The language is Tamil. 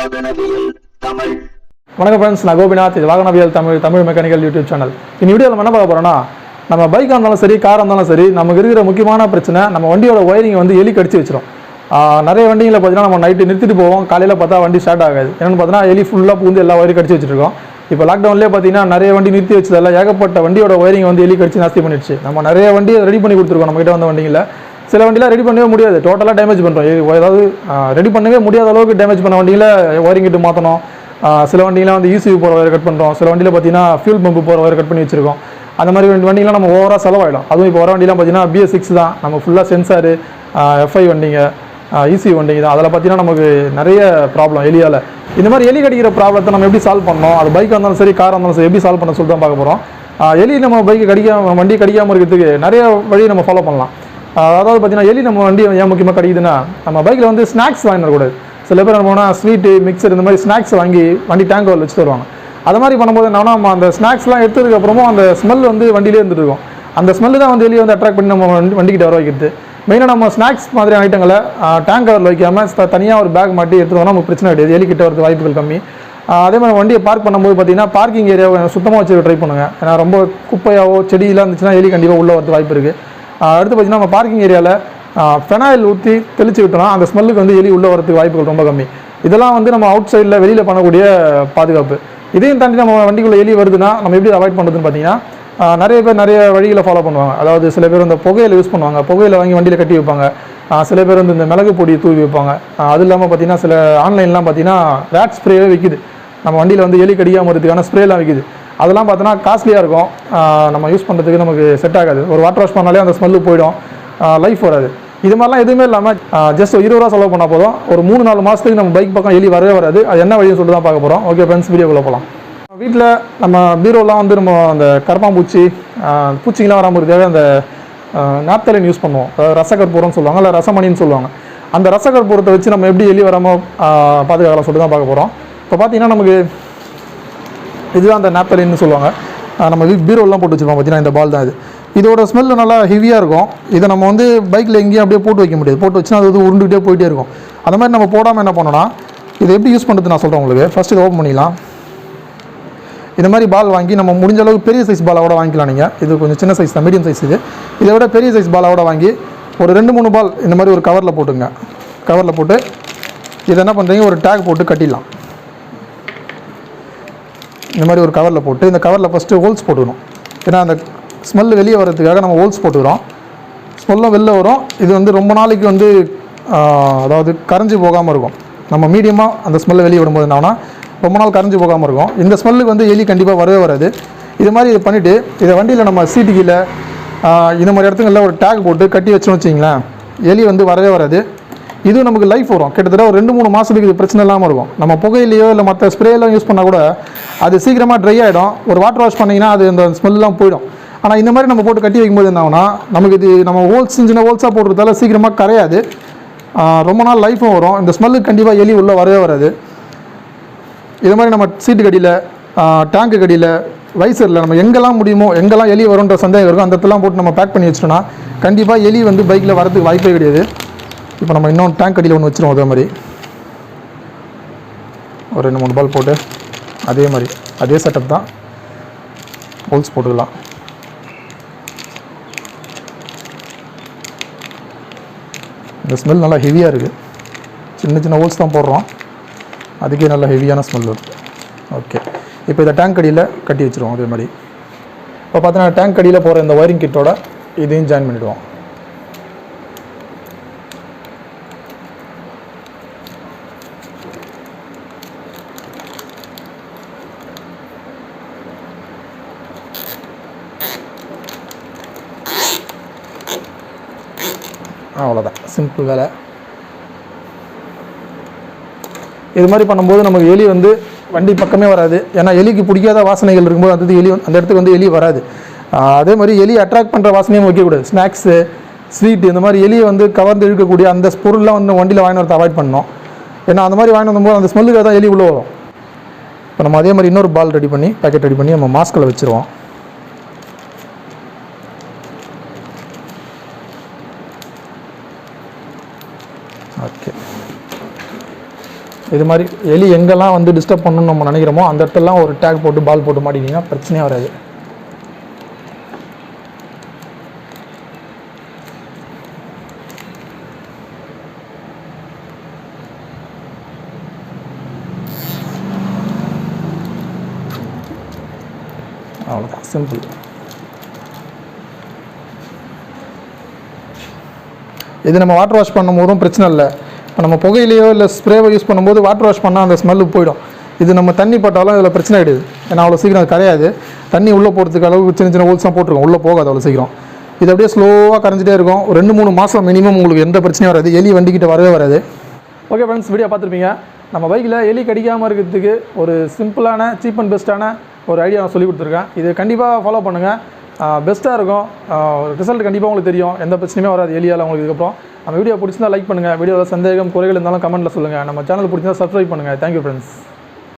வாகனவியல் தமிழ். வணக்கம் ஃப்ரெண்ட்ஸ், நான் கோபிநாத். இது வாகனவியல் தமிழ் மெக்கானிக்கல் யூடியூப் சேனல். இந்த வீடியோவில் நம்ம என்ன பார்க்க போகிறோம்னா, நம்ம பைக்காக இருந்தாலும் சரி, காராக இருந்தாலும் சரி, நமக்கு இருக்கிற முக்கியமான பிரச்சனை நம்ம வண்டியோட ஒயரிங் வந்து எலி கடிச்சு வச்சிடும். நிறைய வண்டிகளை பார்த்தீங்கன்னா நம்ம நைட்டு நிறுத்திட்டு போவோம், காலையில் பார்த்தா வண்டி ஸ்டார்ட் ஆகாது. என்னென்னு பார்த்தீங்கன்னா எலி ஃபுல்லாக பூந்து எல்லா ஒயரும் கடிச்சு வச்சிருக்கோம். இப்போ லாக்டவுன்லேயே பார்த்தீங்கன்னா நிறைய வண்டி நிறுத்தி வச்சதால ஏகப்பட்ட வண்டியோட ஒயரிங் வந்து எலி கடிச்சு நாஸ்தி பண்ணிடுச்சு. நம்ம நிறைய வண்டியை ரெடி பண்ணி கொடுத்துருக்கோம் நம்மகிட்ட வந்த வண்டியில். சில வண்டியில் ரெடி பண்ணவே முடியாது, டோட்டலாக டேமேஜ் பண்ணுறோம். ஏதாவது ரெடி பண்ணவே முடியாத அளவுக்கு டேமேஜ் பண்ண வண்டியில் ஒயரிங் கிட்ட மாற்றணும். சில வண்டியில் வந்து ECU போகிற வயர் கட் பண்ணுறோம். சில வண்டியில் பார்த்தீங்கன்னா ஃபியூல் பம்பு போகிற வயர் கட் பண்ணி வச்சிருக்கோம். அந்த மாதிரி வண்டிலாம் நம்ம ஓவராக செலவாயிடும். அதுவும் இப்போ வர வண்டிலாம் பார்த்தீங்கன்னா BS6 தான், நம்ம ஃபுல்லாக சென்சாரு, FI வண்டிங்க, ECU வண்டிங்க தான். அதில் பார்த்தீங்கன்னா நமக்கு நிறைய ப்ராப்ளம் எலியால். இந்த மாதிரி எலி கடிக்கிற ப்ராப்ளத்தை நம்ம எப்படி சால்வ் பண்ணோம், அது பைக்காக இருந்தாலும் சரி, காராக இருந்தாலும் சரி, எப்படி சால்வ் பண்ண சொல்லிட்டு தான் பார்க்க போகிறோம். எலி நம்ம வண்டி கடிக்காமல் இருக்கிறதுக்கு நிறைய வழி நம்ம ஃபாலோ பண்ணலாம். அதாவது பார்த்தீங்கன்னா எலி நம்ம வண்டி ஏன் முக்கியமாக கடிக்குதுன்னா, நம்ம பைக்கில் வந்து ஸ்நாக்ஸ் வாங்கிடக்கூடாது. சில பேர் என்ன போனால் ஸ்வீட்டு, மிக்சர் இந்த மாதிரி ஸ்நாக்ஸ் வாங்கி வண்டி டேங்க் ஓவரில் வச்சுட்டு வருவாங்க. அது மாதிரி பண்ணும்போது என்னன்னா, நம்ம அந்த ஸ்நாக்ஸ்லாம் எடுத்ததுக்கப்புறமும் அந்த ஸ்மெல் வந்து வண்டியிலே இருந்துட்டு இருக்கும். அந்த ஸ்மெல்லு தான் வந்து எலியை வந்து அட்ராக்ட் பண்ணி நம்ம வண்டிக்கிட்ட வர வைக்கிறது. மெயினாக நம்ம ஸ்நாக்ஸ் மாதிரி ஐட்டங்களை டேங்க் கவரில் வைக்காமல் தனியாக ஒரு பேக் மாட்டி எடுத்துகிட்டு நமக்கு பிரச்சனை கிடையாது, எலிக்கிட்ட வரது வாய்ப்புகள் கம்மி. அதே மாதிரி வண்டியை பார்க் பண்ணும்போது பார்த்தீங்கன்னா பார்க்கிங் ஏரியாவை சுத்தமாக வச்சு ட்ரை பண்ணுங்கள். ஏன்னா ரொம்ப குப்பையாவோ செடியெல்லாம் இருந்துச்சுன்னா எலி கண்டிப்பாக உள்ளே வரது வாய்ப்பு இருக்குது. அடுத்து பார்த்தீங்கன்னா நம்ம பார்க்கிங் ஏரியாவில் ஃபெனாயில் ஊற்றி தெளிச்சு விட்டோம்னா அந்த ஸ்மெல்லுக்கு வந்து எலி உள்ளே வரதுக்கு வாய்ப்புகள் ரொம்ப கம்மி. இதெல்லாம் வந்து நம்ம அவுட் சைடில் வெளியில் பண்ணக்கூடிய பாதுகாப்பு. இதையும் தாண்டி நம்ம வண்டிக்குள்ளே எலி வருதுன்னா நம்ம எப்படி அவாய்ட் பண்ணுறதுன்னு பார்த்தீங்கன்னா, நிறைய பேர் நிறைய வழிகளை ஃபாலோ பண்ணுவாங்க. அதாவது சில பேர் இந்த புகையில யூஸ் பண்ணுவாங்க, புகையில வாங்கி வண்டியில் கட்டி வைப்பாங்க. சில பேர் வந்து இந்த மிளகு பொடி தூவி வைப்பாங்க. அது இல்லாமல் பார்த்தீங்கன்னா சில ஆன்லைன்லாம் பார்த்தீங்கன்னா ரேட் ஸ்ப்ரேவே விற்கிது. நம்ம வண்டியில் வந்து எலி கடிக்காமல் இருக்கிறதுக்கான ஸ்ப்ரேலாம் விற்கிது. அதெல்லாம் பார்த்தோன்னா காஸ்ட்லியாக இருக்கும், நம்ம யூஸ் பண்ணுறதுக்கு நமக்கு செட் ஆகாது. ஒரு வாட்டர் வாஷ் பண்ணாலே அந்த ஸ்மெல்லு போயிடும், லைஃப் வராது. இது மாதிரிலாம் எதுவுமே இல்லாமல் ஜஸ்ட் 20 ரூபா செலவு பண்ணால் போதும். ஒரு 3-4 மாதத்துக்கு நம்ம பைக் பக்கம் எலி வரவே வராது. அது என்ன வழின்னு சொல்லிட்டு தான் பார்க்க போகிறோம். ஓகே ஃப்ரெண்ட்ஸ், வீடியோக்குள்ளே போகலாம். வீட்டில் நம்ம பீரோலாம் வந்து நம்ம அந்த கரப்பாம்பூச்சி, பூச்சிங்கெலாம் வராமல் இருக்காது அந்த நாப்தலின் யூஸ் பண்ணுவோம். அதாவது ரசகற்பூரம்னு சொல்லுவாங்க, இல்லை ரசமணின்னு சொல்லுவாங்க. அந்த ரசகற்பூரத்தை வச்சு நம்ம எப்படி எலி வராமல் பாதுகாக்கலாம் சொல்லிட்டு தான் பார்க்க போகிறோம். இப்போ பார்த்தீங்கன்னா நமக்கு இதுதான் அந்த நாப்தலின்னு சொல்லுவாங்க. நம்ம பீரோலாம் போட்டு வச்சுருப்போம் பார்த்தீங்கன்னா, இந்த பால் தான் இது. இதோட ஸ்மெல்லு நல்லா ஹெவியாக இருக்கும். இதை நம்ம வந்து பைக்கில் எங்கேயும் அப்படியே போட்டு வைக்க முடியாது. போட்டு வச்சுன்னா அது உருண்டுகிட்டே போயிட்டே இருக்கும். அந்த மாதிரி நம்ம போடாமல் என்ன பண்ணோன்னா, இதை எப்படி யூஸ் பண்ணுறது நான் சொல்கிறேன் உங்களுக்கு. ஃபஸ்ட்டு இதை ஓப்பன் பண்ணிடலாம். இந்த மாதிரி பால் வாங்கி நம்ம முடிஞ்ச அளவுக்கு பெரிய சைஸ் பாலாவோட வாங்கிக்கலாம். நீங்கள் இது கொஞ்சம் சின்ன சைஸ் தான், மீடியம் சைஸ் இது. இதை விட பெரிய சைஸ் பாலாவோட வாங்கி ஒரு 2-3 பால் இந்த மாதிரி ஒரு கவரில் போட்டுங்க. கவரில் போட்டு இதை என்ன பண்ணுறீங்க, ஒரு டேக் போட்டு கட்டிடலாம். இந்த மாதிரி ஒரு கவரில் போட்டு இந்த கவரில் ஃபஸ்ட்டு ஹோல்ஸ் போட்டுக்கணும். ஏன்னா அந்த ஸ்மெல் வெளியே வரதுக்காக நம்ம ஹோல்ஸ் போட்டுக்கிறோம். ஸ்மெல்லும் வெளில வரும். இது வந்து ரொம்ப நாளைக்கு வந்து அதாவது கரைஞ்சி போகாமல் இருக்கும். நம்ம மீடியமாக அந்த ஸ்மெல்லை வெளியே விடும்போது என்னன்னா ரொம்ப நாள் கரைஞ்சி போகாமல் இருக்கும். இந்த ஸ்மெல்லுக்கு வந்து எலி கண்டிப்பாக வரவே வராது. இது மாதிரி இதை பண்ணிவிட்டு இதை வண்டியில் நம்ம சீட்டு கீழே இந்த மாதிரி இடத்துங்களில் ஒரு டேக் போட்டு கட்டி வச்சோன்னு வச்சிங்களேன், எலி வந்து வரவே வராது. இதுவும் நமக்கு லைஃப் வரும். கிட்டத்தட்ட ஒரு 2-3 மாதத்துக்கு இது பிரச்சனை இல்லாமல் இருக்கும். நம்ம புகையிலையோ இல்லை மற்ற ஸ்ப்ரேலாம் யூஸ் பண்ணால் கூட அது சீக்கிரமாக ட்ரை ஆகிடும். ஒரு வாட்டர் வாஷ் பண்ணிங்கன்னா அது அந்த ஸ்மெல்லாம் போயிடும். ஆனால் இந்த மாதிரி நம்ம போட்டு கட்டி வைக்கும்போது என்ன ஆகுனா, நமக்கு இது நம்ம சின்ன ஹோல்ஸாக போடுறதால சீக்கிரமாக கரையாது, ரொம்ப நாள் லைஃப்பும் வரும். இந்த ஸ்மெல்லுக்கு கண்டிப்பாக எலி உள்ளே வரவே வராது. இது மாதிரி நம்ம சீட்டு கடியில், டேங்க்கு கடியில், வைசரில் நம்ம எங்கெல்லாம் முடியுமோ, எங்கெல்லாம் எலி வரும்ன்ற சந்தேகம் இருக்கும், அந்த இடத்தெல்லாம் போட்டு நம்ம பேக் பண்ணி வச்சிட்டோம்னா கண்டிப்பாக எலி வந்து பைக்கில் வரதுக்கு வாய்ப்பே கிடையாது. இப்போ நம்ம இன்னொன்று டேங்க் கடியில் ஒன்று வச்சுருவோம். அதே மாதிரி ஒரு 2-3 பால் போட்டு அதே மாதிரி அதே செட்டப் தான், ஹோல்ஸ் போட்டுக்கலாம். இந்த ஸ்மெல் நல்லா ஹெவியாக இருக்குது. சின்ன ஹோல்ஸ் தான் போடுறோம், அதுக்கே நல்லா ஹெவியான ஸ்மெல் வருது. ஓகே, இப்போ இதை டேங்க் கடியில் கட்டி வச்சுருவோம். அதே மாதிரி இப்போ பார்த்தீங்கன்னா டேங்க் கடியில் போகிற இந்த ஒயரிங் கிட்டோட இதையும் ஜாயின் பண்ணிவிடுவோம். அவ்வளோதான், சிம்பிள் வேலை. இது மாதிரி பண்ணும்போது நமக்கு எலி வந்து வண்டி பக்கமே வராது. ஏன்னா எலிக்கு பிடிக்காத வாசனைகள் இருக்கும்போது அந்த இடத்துக்கு வந்து எலி வராது. அதே மாதிரி எலி அட்ராக்ட் பண்ணுற வாசனையும் வைக்கக்கூடாது. ஸ்நாக்ஸு, ஸ்வீட்டு, இந்த மாதிரி எலியை வந்து கவர்ந்து இழுக்கக்கூடிய அந்த பொருள்லாம் வந்து வண்டியில் வாங்கி வரதை அவாய்ட் பண்ணணும். ஏன்னா அந்த மாதிரி வாங்கி வரும்போது அந்த ஸ்மெல்லுக்கு தான் எலி உள்ளே வரும். இப்போ நம்ம அதே மாதிரி இன்னொரு பால் ரெடி பண்ணி, பேக்கெட் ரெடி பண்ணி நம்ம மாஸ்கில் வச்சுருவோம். ஓகே, இது மாதிரி எலி எங்கெல்லாம் வந்து டிஸ்டர்ப் பண்ணணும்னு நம்ம நினைக்கிறோமோ அந்த இடத்துலலாம் ஒரு டேக் போட்டு பால் போட்டு மாட்டிங்கன்னா பிரச்சனையே வராது. அவ்வளோதான், சிம்பிள். இது நம்ம வாட்டர் வாஷ் பண்ணும்போதும் பிரச்சனை இல்லை. இப்போ நம்ம புகையிலையோ இல்லை ஸ்ப்ரேவோ யூஸ் பண்ணும்போது வாட்டர் வாஷ் பண்ணால் அந்த ஸ்மெல்லு போயிடும். இது நம்ம தண்ணி பட்டாலும் இதில் பிரச்சனை ஆகிடுது. ஏன்னா அவ்வளோ சீக்கிரம் அது கரையாது. தண்ணி உள்ளே போகிறதுக்கு அளவுக்கு சின்ன சின்ன ஹோல்ஸாக போட்டிருக்கோம், உள்ளே போகாது அவ்வளோ சீக்கிரம். இது அப்படியே ஸ்லோவாக கரைஞ்சிட்டே இருக்கும். ஒரு 2-3 மாதம் மினிமம் உங்களுக்கு எந்த பிரச்சனையும் வராது. எலி வண்டிக்கிட்ட வரவே வராது. ஓகே ஃப்ரெண்ட்ஸ், வீடியோ பார்த்துருப்பீங்க. நம்ம பைக்கில் எலி கடிக்காமல் இருக்கிறதுக்கு ஒரு சிம்பிளான சீப் அண்ட் பெஸ்ட்டான ஒரு ஐடியா நான் சொல்லி கொடுத்துருக்கேன். இது கண்டிப்பாக ஃபாலோ பண்ணுங்கள், பெஸ்ட்டாக இருக்கும். ரிசல்ட் கண்டிப்பாக உங்களுக்கு தெரியும், எந்த பிரச்சனையுமே வராது எலியால் உங்களுக்கு. இதுக்கப்புறம் நம்ம வீடியோ பிடிச்சிருந்தா லைக் பண்ணுங்கள். வீடியோவில் சந்தேகம் குறைகள் இருந்தாலும் கமெண்ட்டில் சொல்லுங்கள். நம்ம சேனல் பிடிச்சிருந்தா சப்ஸ்கிரைப் பண்ணுங்கள். Thank you friends.